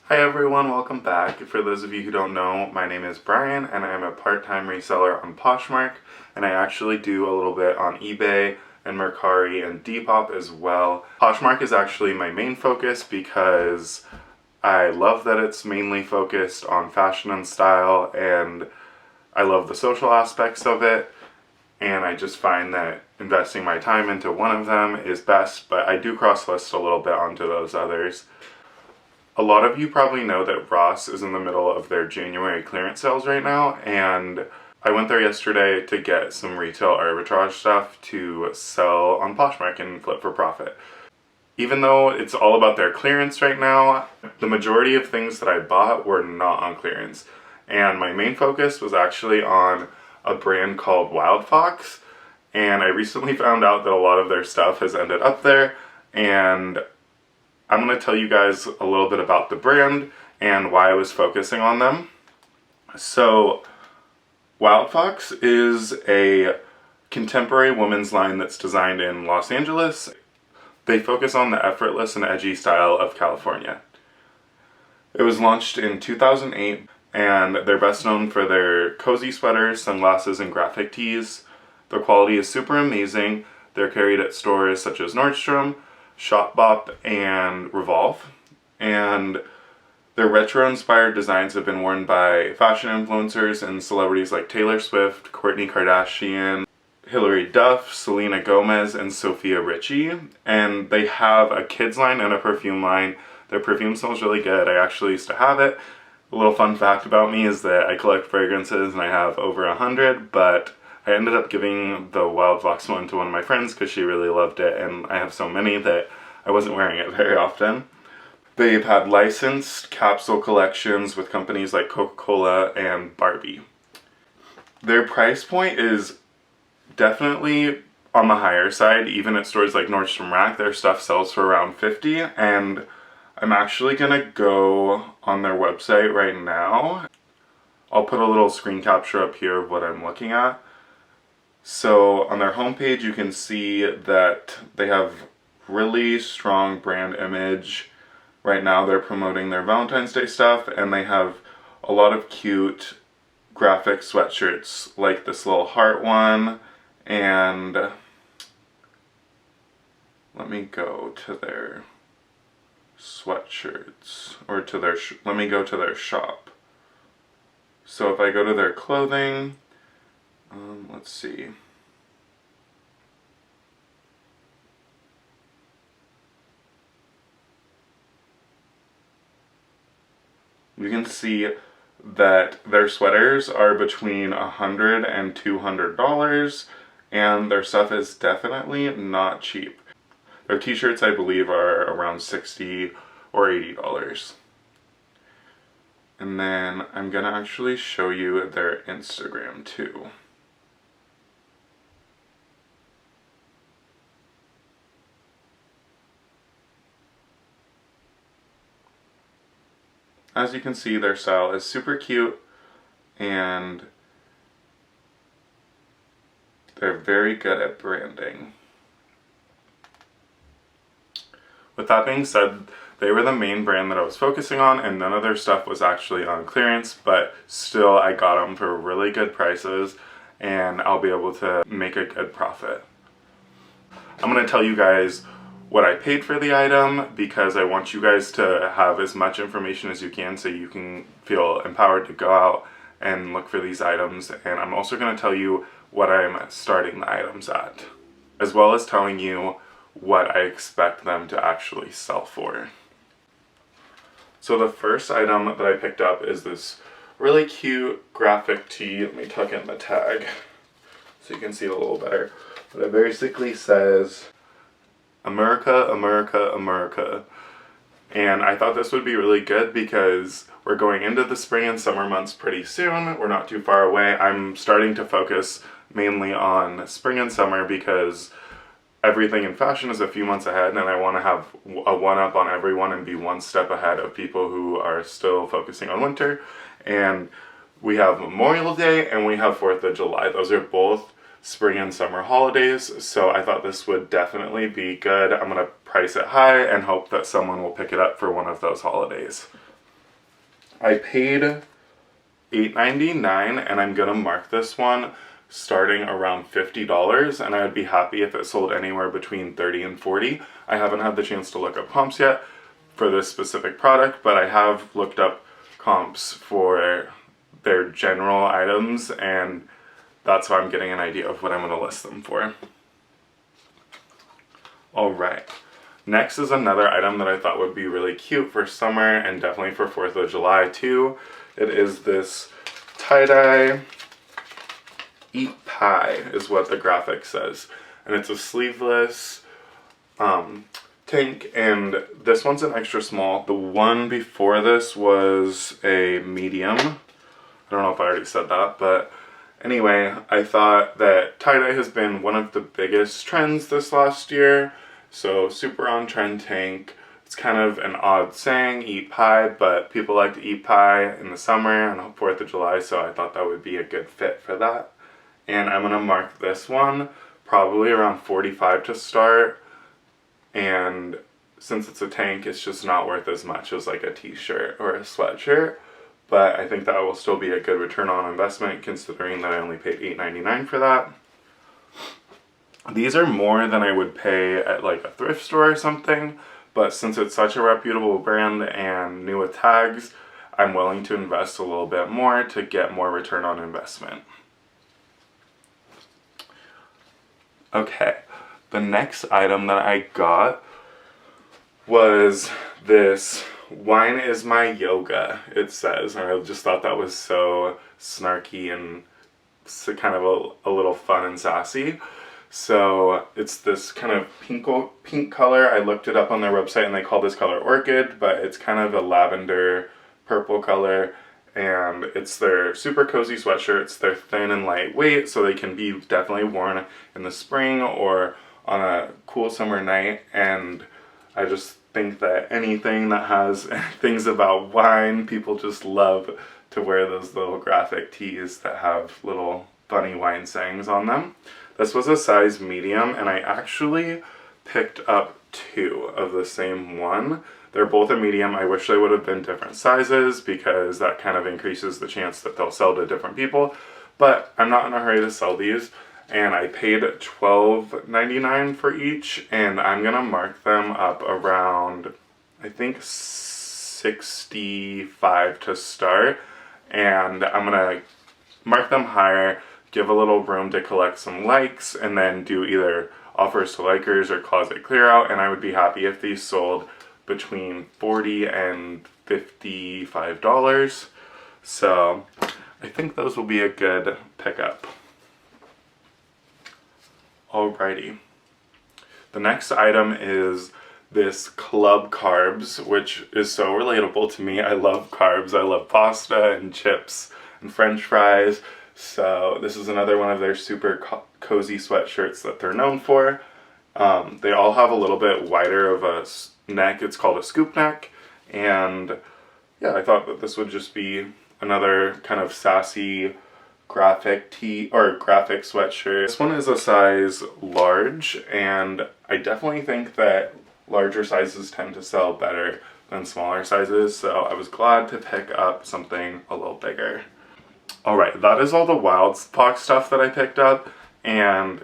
Hi everyone, welcome back. For those of you who don't know, my name is Brian and I'm a part-time reseller on Poshmark, and I actually do a little bit on eBay and Mercari and Depop as well. Poshmark is actually my main focus because I love that it's mainly focused on fashion and style, and I love the social aspects of it, and I just find that investing my time into one of them is best, but I do cross-list a little bit onto those others. A lot of you probably know that Ross is in the middle of their January clearance sales right now, and I went there yesterday to get some retail arbitrage stuff to sell on Poshmark and flip for profit. Even though it's all about their clearance right now, the majority of things that I bought were not on clearance. And my main focus was actually on a brand called Wildfox, and I recently found out that a lot of their stuff has ended up there, and I'm going to tell you guys a little bit about the brand and why I was focusing on them. So, Wildfox is a contemporary women's line that's designed in Los Angeles. They focus on the effortless and edgy style of California. It was launched in 2008, and they're best known for their cozy sweaters, sunglasses, and graphic tees. The quality is super amazing. They're carried at stores such as Nordstrom, Shopbop, and Revolve, and their retro-inspired designs have been worn by fashion influencers and celebrities like Taylor Swift, Kourtney Kardashian, Hilary Duff, Selena Gomez, and Sophia Richie. And they have a kids line and a perfume line. Their perfume smells really good. I actually used to have it. A little fun fact about me is that I collect fragrances and I have over 100, but I ended up giving the Wildfox one to one of my friends because she really loved it, and I have so many that I wasn't wearing it very often. They've had licensed capsule collections with companies like Coca-Cola and Barbie. Their price point is definitely on the higher side. Even at stores like Nordstrom Rack, their stuff sells for around $50, and I'm actually gonna go on their website right now. I'll put a little screen capture up here of what I'm looking at. So on their homepage you can see that they have really strong brand image. Right now they're promoting their Valentine's Day stuff, and they have a lot of cute graphic sweatshirts like this little heart one, and let me go to their sweatshirts, or to their let me go to their shop. So if I go to their clothing, let's see. You can see that their sweaters are between $100 and $200, and their stuff is definitely not cheap. Their t-shirts, I believe, are around $60 or $80. And then I'm gonna actually show you their Instagram too. As you can see, their style is super cute, and they're very good at branding. With that being said, they were the main brand that I was focusing on, and none of their stuff was actually on clearance, but still I got them for really good prices, and I'll be able to make a good profit. I'm going to tell you guys what I paid for the item because I want you guys to have as much information as you can so you can feel empowered to go out and look for these items. And I'm also going to tell you what I'm starting the items at, as well as telling you what I expect them to actually sell for. So the first item that I picked up is this really cute graphic tee. Let me tuck in the tag so you can see it a little better. But it basically says, America, America, America. And I thought this would be really good because we're going into the spring and summer months pretty soon. We're not too far away. I'm starting to focus mainly on spring and summer because everything in fashion is a few months ahead, and I want to have a one-up on everyone and be one step ahead of people who are still focusing on winter. And we have Memorial Day and we have 4th of July. Those are both spring and summer holidays, so I thought this would definitely be good. I'm going to price it high and hope that someone will pick it up for one of those holidays. I paid $8.99 and I'm gonna mark this one starting around $50, and I would be happy if it sold anywhere between 30 and 40. I haven't had the chance to look up comps yet for this specific product, but I have looked up comps for their general items, and that's how I'm getting an idea of what I'm going to list them for. Alright, next is another item that I thought would be really cute for summer and definitely for 4th of July too. It is this tie-dye Eat Pie is what the graphic says, and it's a sleeveless tank, and this one's an extra small. The one before this was a medium. I don't know if I already said that, but anyway, I thought that tie-dye has been one of the biggest trends this last year, so super on trend tank. It's kind of an odd saying, eat pie, but people like to eat pie in the summer and 4th of July, so I thought that would be a good fit for that. And I'm going to mark this one probably around 45 to start, and since it's a tank, it's just not worth as much as like a t-shirt or a sweatshirt, but I think that will still be a good return on investment considering that I only paid $8.99 for that. These are more than I would pay at like a thrift store or something, but since it's such a reputable brand and new with tags, I'm willing to invest a little bit more to get more return on investment. Okay, the next item that I got was this "Wine is my yoga," it says, and I just thought that was so snarky and kind of a little fun and sassy. So it's this kind of pink color. I looked it up on their website and they call this color orchid, but it's kind of a lavender purple color, and it's their super cozy sweatshirts. They're thin and lightweight, so they can be definitely worn in the spring or on a cool summer night, and I just think that anything that has things about wine, people just love to wear those little graphic tees that have little funny wine sayings on them. This was a size medium, and I actually picked up 2 of the same one. They're both a medium. I wish they would have been different sizes because that kind of increases the chance that they'll sell to different people. But I'm not in a hurry to sell these, and I paid $12.99 for each, and I'm gonna mark them up around, I think, 65 to start, and I'm gonna mark them higher, give a little room to collect some likes, and then do either offers to likers or closet clear out, and I would be happy if these sold between $40 and $55. So I think those will be a good pickup. Alrighty. The next item is this club carbs, which is so relatable to me. I love carbs. I love pasta and chips and french fries. So this is another one of their super cozy sweatshirts that they're known for. They all have a little bit wider of a neck. It's called a scoop neck, and yeah, I thought that this would just be another kind of sassy graphic tee or graphic sweatshirt. This one is a size large, and I definitely think that larger sizes tend to sell better than smaller sizes, so I was glad to pick up something a little bigger. Alright, that is all the Wildfox stuff that I picked up, and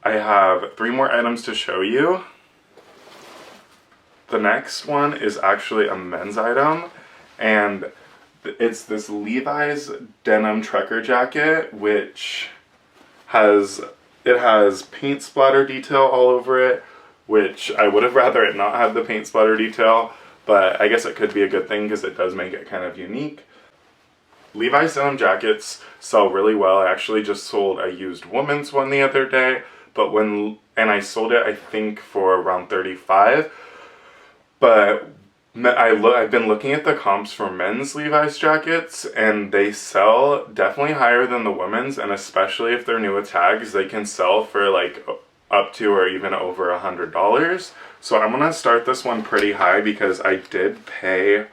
I have 3 more items to show you. The next one is actually a men's item, and it's this Levi's denim trucker jacket, which has paint splatter detail all over it, which I would have rather it not have the paint splatter detail, but I guess it could be a good thing because it does make it kind of unique. Levi's denim jackets sell really well. I actually just sold a used woman's one the other day, and I sold it I think for around $35. But I've been looking at the comps for men's Levi's jackets, and they sell definitely higher than the women's, and especially if they're new with tags, they can sell for like up to or even over $100. So I'm gonna start this one pretty high because I did pay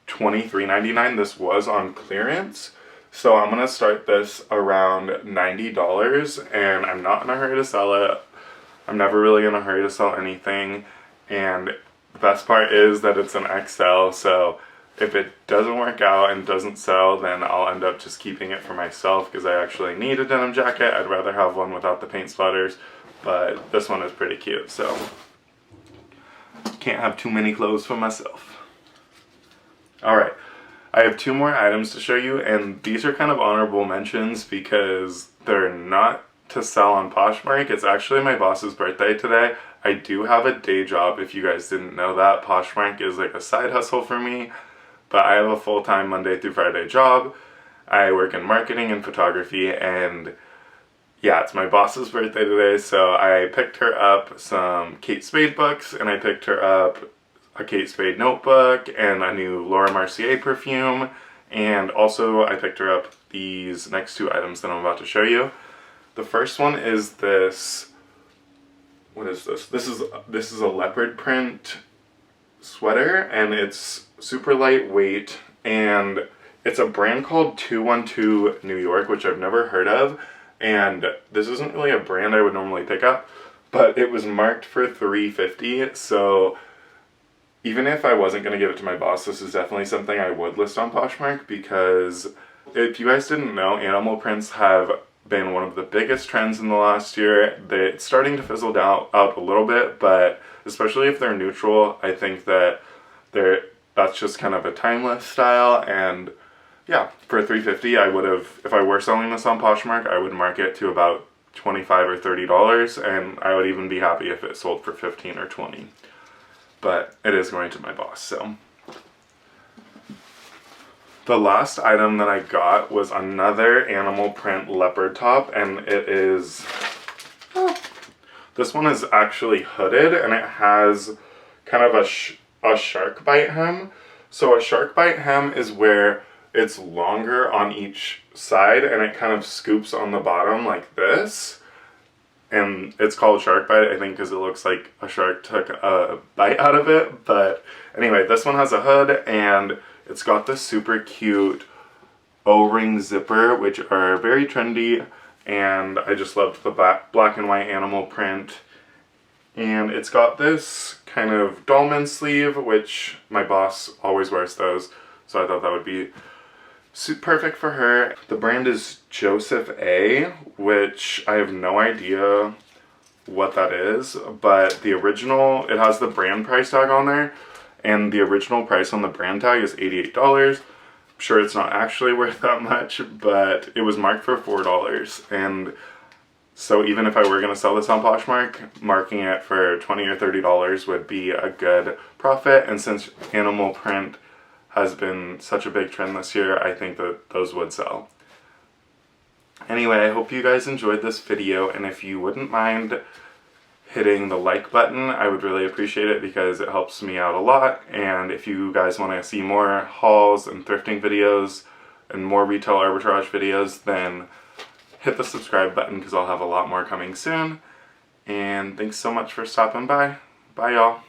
$23.99. This was on clearance, so I'm gonna start this around $90, and I'm not in a hurry to sell it. I'm never really in a hurry to sell anything, and the best part is that it's an XL, so if it doesn't work out and doesn't sell, then I'll end up just keeping it for myself because I actually need a denim jacket. I'd rather have one without the paint splatters, but this one is pretty cute, so can't have too many clothes for myself. Alright, I have 2 more items to show you, and these are kind of honorable mentions because they're not to sell on Poshmark. It's actually my boss's birthday today. I do have a day job, if you guys didn't know that. Poshmark is like a side hustle for me, but I have a full-time Monday through Friday job. I work in marketing and photography, and yeah, it's my boss's birthday today, so I picked her up some Kate Spade books, and I picked her up a Kate Spade notebook, and a new Laura Mercier perfume, and also I picked her up these next 2 items that I'm about to show you. The first one is this, what is this? This is a leopard print sweater, and it's super lightweight, and it's a brand called 212 New York, which I've never heard of, and this isn't really a brand I would normally pick up, but it was marked for $3.50, so even if I wasn't going to give it to my boss, this is definitely something I would list on Poshmark, because if you guys didn't know, animal prints have been one of the biggest trends in the last year. It's starting to fizzle out a little bit, but especially if they're neutral, I think that that's just kind of a timeless style. And yeah, for $3.50, I would have, if I were selling this on Poshmark, I would mark it to about $25 or $30, and I would even be happy if it sold for $15 or $20. But it is going to my boss, so. The last item that I got was another animal print leopard top, and it is, this one is actually hooded, and it has kind of a shark bite hem. So a shark bite hem is where it's longer on each side, and it kind of scoops on the bottom like this. And it's called shark bite, I think, because it looks like a shark took a bite out of it. But anyway, this one has a hood, and it's got this super cute O-ring zipper, which are very trendy, and I just loved the black and white animal print. And it's got this kind of dolman sleeve, which my boss always wears those, so I thought that would be perfect for her. The brand is Joseph A, which I have no idea what that is, but the original, it has the brand price tag on there, and the original price on the brand tag is $88. I'm sure it's not actually worth that much, but it was marked for $4, and so even if I were going to sell this on Poshmark, marking it for $20 or $30 would be a good profit, and since animal print has been such a big trend this year, I think that those would sell. Anyway, I hope you guys enjoyed this video, and if you wouldn't mind hitting the like button, I would really appreciate it because it helps me out a lot. And if you guys want to see more hauls and thrifting videos and more retail arbitrage videos, then hit the subscribe button because I'll have a lot more coming soon. And thanks so much for stopping by. Bye, y'all.